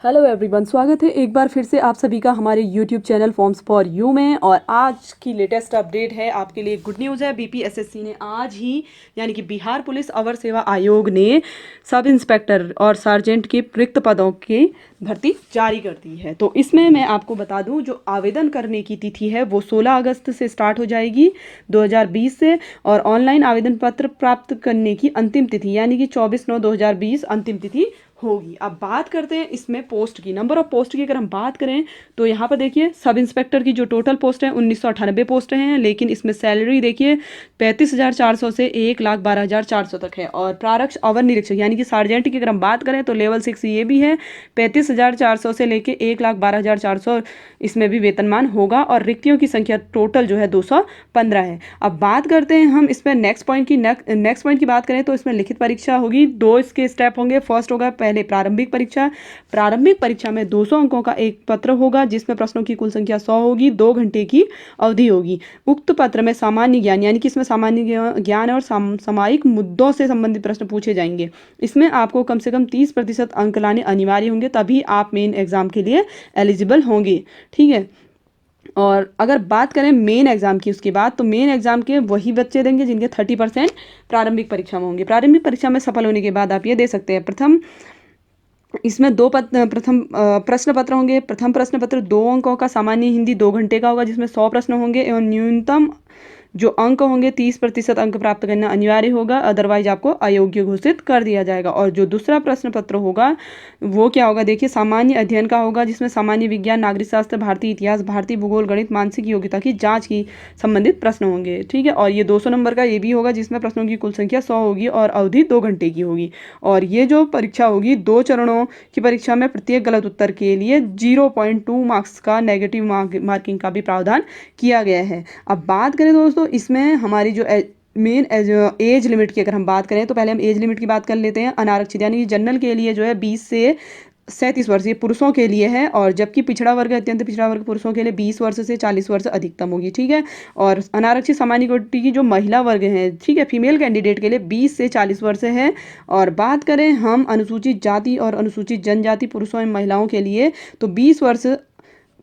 Hello everyone, स्वागत है एक बार फिर से आप सभी का हमारे YouTube channel forms for you में। और आज की लेटेस्ट अपडेट है आपके लिए, गुड न्यूज़ है। बीपीएसएससी ने आज ही यानी कि बिहार पुलिस अवर सेवा आयोग ने सब इंस्पेक्टर और सार्जेंट के रिक्त पदों की भर्ती जारी कर दी है। तो इसमें मैं आपको बता दूं, जो आवेदन करने की तिथि है वो 16 अगस्त से स्टार्ट हो जाएगी 2020 से, और ऑनलाइन आवेदन पत्र प्राप्त करने की अंतिम तिथि यानी कि 24/9/2020 अंतिम तिथि होगी। अब बात करते हैं इसमें पोस्ट की, नंबर ऑफ पोस्ट की अगर हम बात करें तो यहाँ पर देखिए सब इंस्पेक्टर की जो टोटल पोस्ट है 1998 पोस्ट हैं, लेकिन इसमें सैलरी देखिए 35,400 से 1,12,400 तक है। और प्रारक्ष अवर निरीक्षक यानी कि सार्जेंट की अगर हम बात करें तो लेवल 6 ये भी है, 35,400 से लेके 1,12,400 इसमें भी वेतनमान होगा। और रिक्तियों की संख्या टोटल जो है 215 है। अब बात करते हैं हम इसमें नेक्स्ट पॉइंट की बात करें तो इसमें लिखित परीक्षा होगी। 2 इसके स्टेप होंगे। फर्स्ट होगा पहले प्रारंभिक परीक्षा में 200 अंकों का एक पत्र होगा जिसमें प्रश्नों की कुल संख्या 100 होगी, 2 घंटे की अवधि होगी। उक्त पत्र में सामान्य ज्ञान यानी कि इसमें सामान्य ज्ञान और सामयिक मुद्दों से संबंधित प्रश्न पूछे जाएंगे। इसमें आपको कम से कम 30% अंक लाने अनिवार्य होंगे, तभी आप मेन एग्जाम के लिए एलिजिबल होंगे। ठीक है। और अगर बात करें मेन एग्जाम की उसके बाद, तो मेन एग्जाम के वही बच्चे देंगे जिनके 30% प्रारंभिक परीक्षा में होंगे। प्रारंभिक परीक्षा में सफल होने के बाद आप ये दे सकते हैं, इसमें प्रथम प्रश्न पत्र होंगे। प्रथम प्रश्न पत्र 2 अंकों का सामान्य हिंदी 2 घंटे का होगा जिसमें 100 प्रश्न होंगे, एवं न्यूनतम जो अंक होंगे 30% अंक प्राप्त करना अनिवार्य होगा, अदरवाइज आपको अयोग्य घोषित कर दिया जाएगा। और जो दूसरा प्रश्न पत्र होगा वो क्या होगा, देखिए सामान्य अध्ययन का होगा जिसमें सामान्य विज्ञान, नागरिक शास्त्र, भारतीय इतिहास, भारतीय भूगोल, गणित, मानसिक योग्यता की जांच की संबंधित प्रश्न होंगे। ठीक है। और ये 200 नंबर का ये भी होगा जिसमें प्रश्नों की कुल संख्या 100 होगी और अवधि 2 घंटे की होगी। और ये जो परीक्षा होगी 2 चरणों की परीक्षा में प्रत्येक गलत उत्तर के लिए 0.2 मार्क्स का नेगेटिव मार्किंग का भी प्रावधान किया गया है। अब बात करें दोस्तों इसमें हमारी जो मेन एज लिमिट की अगर हम बात करें तो पहले हम एज लिमिट की बात कर लेते हैं। अनारक्षित यानी जनरल के लिए जो है 20 से 37 वर्ष ये पुरुषों के लिए है, और जबकि पिछड़ा वर्ग, अत्यंत पिछड़ा वर्ग पुरुषों के लिए 20 वर्ष से 40 वर्ष अधिकतम होगी। ठीक है। और अनारक्षित सामान्य कोटि की जो महिला वर्ग है, ठीक है, फीमेल कैंडिडेट के लिए 20 से 40 वर्ष है। और बात करें हम अनुसूचित जाति और अनुसूचित जनजाति पुरुषों एवं महिलाओं के लिए तो 20 वर्ष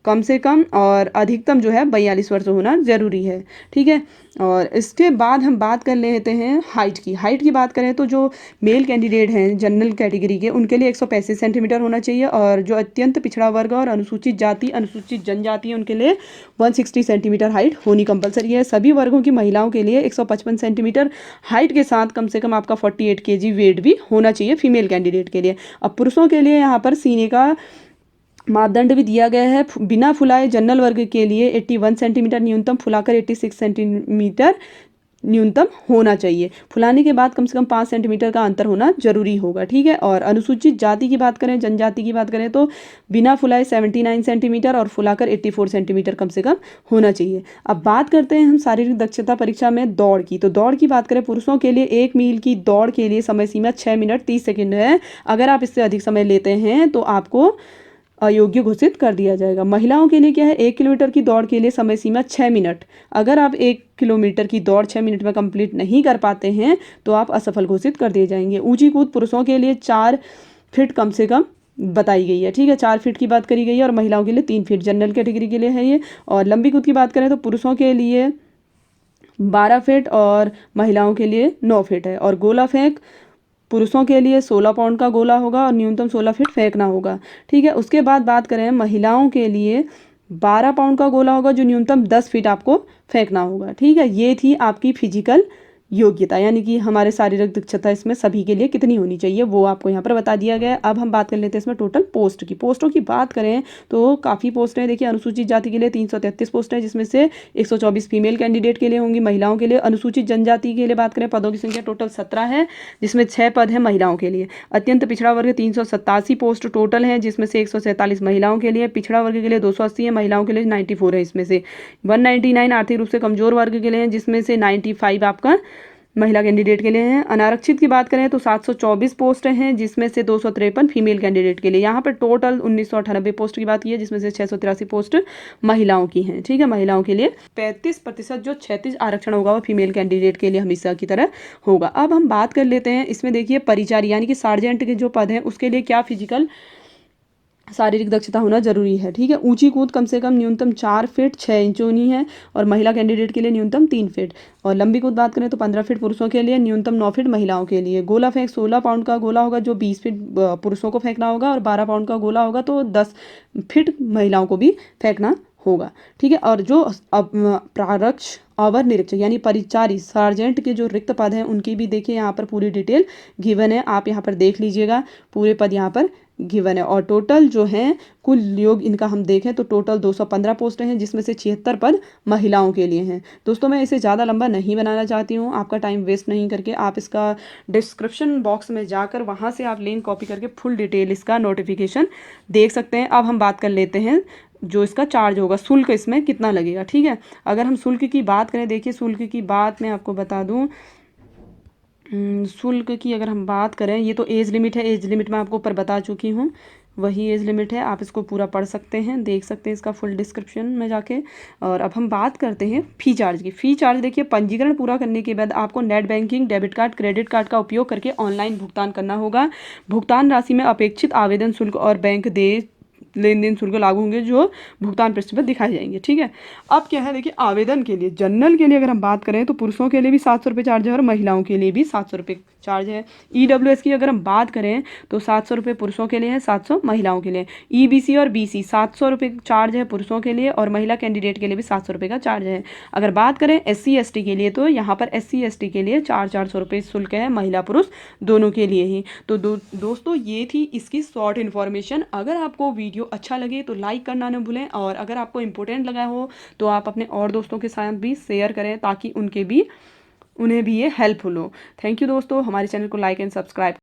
कम से कम और अधिकतम जो है 42 वर्ष होना जरूरी है। ठीक है। और इसके बाद हम बात कर लेते हैं हाइट की बात करें तो जो मेल कैंडिडेट हैं जनरल कैटेगरी के उनके लिए 135 सेंटीमीटर होना चाहिए, और जो अत्यंत पिछड़ा वर्ग और अनुसूचित जाति अनुसूचित जनजाति उनके लिए 160 सेंटीमीटर हाइट होनी कंपलसरी है। सभी वर्गों की महिलाओं के लिए 155 सेंटीमीटर हाइट के साथ कम से कम आपका 48 kg वेट भी होना चाहिए फीमेल कैंडिडेट के लिए। अब पुरुषों के लिए यहाँ पर सीने का मापदंड भी दिया गया है। बिना फुलाए जनरल वर्ग के लिए 81 सेंटीमीटर न्यूनतम, फुलाकर 86 सेंटीमीटर न्यूनतम होना चाहिए। फुलाने के बाद कम से कम 5 सेंटीमीटर का अंतर होना जरूरी होगा। ठीक है। और अनुसूचित जाति की बात करें, जनजाति की बात करें तो बिना फुलाए 79 सेंटीमीटर और फुलाकर 84 सेंटीमीटर कम से कम होना चाहिए। अब बात करते हैं हम शारीरिक दक्षता परीक्षा में दौड़ की। तो दौड़ की बात करें, पुरुषों के लिए 1 मील की दौड़ के लिए समय सीमा 6 मिनट 30 सेकेंड है। अगर आप इससे अधिक समय लेते हैं तो आपको अयोग्य घोषित कर दिया जाएगा। महिलाओं के लिए क्या है, 1 किलोमीटर की दौड़ के लिए समय सीमा 6 मिनट। अगर आप 1 किलोमीटर की दौड़ 6 मिनट में कंप्लीट नहीं कर पाते हैं तो आप असफल घोषित कर दिए जाएंगे। ऊंची कूद पुरुषों के लिए 4 फीट कम से कम बताई गई है। ठीक है, 4 फीट की बात करी गई है, और महिलाओं के लिए 3 फीट जनरल कैटेगरी के लिए है ये। और लंबी कूद की बात करें तो पुरुषों के लिए 12 फीट और महिलाओं के लिए 9 फीट है। और गोला फेंक पुरुषों के लिए 16 पाउंड का गोला होगा और न्यूनतम 16 फीट फेंकना होगा। ठीक है। उसके बाद बात करें महिलाओं के लिए 12 पाउंड का गोला होगा जो न्यूनतम 10 फीट आपको फेंकना होगा। ठीक है। ये थी आपकी फिजिकल योग्यता यानी कि हमारे शारीरिक दक्षता इसमें सभी के लिए कितनी होनी चाहिए वो आपको यहाँ पर बता दिया गया है। अब हम बात कर लेते हैं इसमें टोटल पोस्टों की बात करें तो काफ़ी पोस्ट हैं। देखिए अनुसूचित जाति के लिए 333 पोस्ट है जिसमें से 124 फीमेल कैंडिडेट के लिए होंगी महिलाओं के लिए। अनुसूचित जनजाति के लिए बात करें पदों की संख्या टोटल 17 है जिसमें 6 पद है महिलाओं के लिए। अत्यंत पिछड़ा वर्ग 387 पोस्ट टोटल है जिसमें से 147 महिलाओं के लिए। पिछड़ा वर्ग के लिए 280 है, महिलाओं के लिए 94 है। इसमें से 199 आर्थिक रूप से कमजोर वर्ग के लिए हैं जिसमें से 95 आपका महिला कैंडिडेट के लिए हैं। अनारक्षित की बात करें तो 724 पोस्ट हैं जिसमें से 253 फीमेल कैंडिडेट के लिए। यहाँ पर टोटल 1998 पोस्ट की बात की है जिसमें से 683 पोस्ट महिलाओं की हैं। ठीक है। महिलाओं के लिए 35% जो 36 आरक्षण होगा वो फीमेल कैंडिडेट के लिए हमेशा की तरह होगा। अब हम बात कर लेते हैं इसमें देखिए परिचारी यानी कि सार्जेंट के जो पद हैं उसके लिए क्या फिजिकल शारीरिक दक्षता होना जरूरी है, ठीक है। ऊंची कूद कम से कम न्यूनतम 4 फीट 6 इंच होनी है और महिला कैंडिडेट के लिए न्यूनतम 3 फीट। और लंबी कूद बात करें तो 15 फीट पुरुषों के लिए, न्यूनतम 9 फीट महिलाओं के लिए। गोला फेंक 16 पाउंड का गोला होगा जो 20 फीट पुरुषों को फेंकना होगा, और 12 पाउंड का गोला होगा तो 10 फीट महिलाओं को भी फेंकना होगा, ठीक है। और जो प्रारक्ष अवर निरीक्षक यानी परिचारी सार्जेंट के जो रिक्त पद हैं उनकी भी देखिए यहाँ पर पूरी डिटेल गिवन है, आप यहाँ पर देख लीजिएगा, पूरे पद यहाँ पर गिवन है। और टोटल जो है कुल योग इनका हम देखें तो टोटल 215 पोस्टें हैं, जिसमें से 76 पद महिलाओं के लिए हैं। दोस्तों मैं इसे ज़्यादा लंबा नहीं बनाना चाहती हूँ, आपका टाइम वेस्ट नहीं करके आप इसका डिस्क्रिप्शन बॉक्स में जाकर वहाँ से आप लिंक कॉपी करके फुल डिटेल इसका नोटिफिकेशन देख सकते हैं। अब हम बात कर लेते हैं जो इसका चार्ज होगा, शुल्क इसमें कितना लगेगा, ठीक है। अगर हम शुल्क की बात करें, देखिए शुल्क की बात मैं आपको बता दूं, शुल्क की अगर हम बात करें, ये तो एज लिमिट है, एज लिमिट मैं आपको ऊपर बता चुकी हूँ, वही एज लिमिट है, आप इसको पूरा पढ़ सकते हैं, देख सकते हैं इसका फुल डिस्क्रिप्शन में जाके। और अब हम बात करते हैं फ़ी चार्ज की। फ़ी चार्ज देखिए, पंजीकरण पूरा करने के बाद आपको net banking, debit card, credit card का उपयोग करके ऑनलाइन भुगतान करना होगा। भुगतान राशि में अपेक्षित आवेदन शुल्क और बैंक देय लेन देन शुल्क लागू होंगे जो भुगतान पृष्ठ पर दिखाए जाएंगे, ठीक है। अब क्या है, देखिए आवेदन के लिए जनरल के लिए अगर हम बात करें तो पुरुषों के लिए भी 700 रुपये चार्ज है और महिलाओं के लिए भी 700 रुपये चार्ज है। EWS की अगर हम बात करें तो 700 रुपये पुरुषों के लिए है, 700 महिलाओं के लिए। EBC और BC 700 रुपये चार्ज है पुरुषों के लिए और महिला कैंडिडेट के लिए भी 700 रुपये का चार्ज है। अगर बात करें SC ST के लिए तो यहाँ पर SC ST के लिए 400 रुपये शुल्क है, महिला पुरुष दोनों के लिए ही। तो दोस्तों ये थी इसकी शॉर्ट इन्फॉर्मेशन। अगर आपको वीडियो अच्छा लगे तो लाइक करना न भूलें, और अगर आपको इम्पोर्टेंट लगा हो तो आप अपने और दोस्तों के साथ भी शेयर करें ताकि उन्हें भी ये हेल्पफुल हो। थैंक यू दोस्तों, हमारे चैनल को लाइक एंड सब्सक्राइब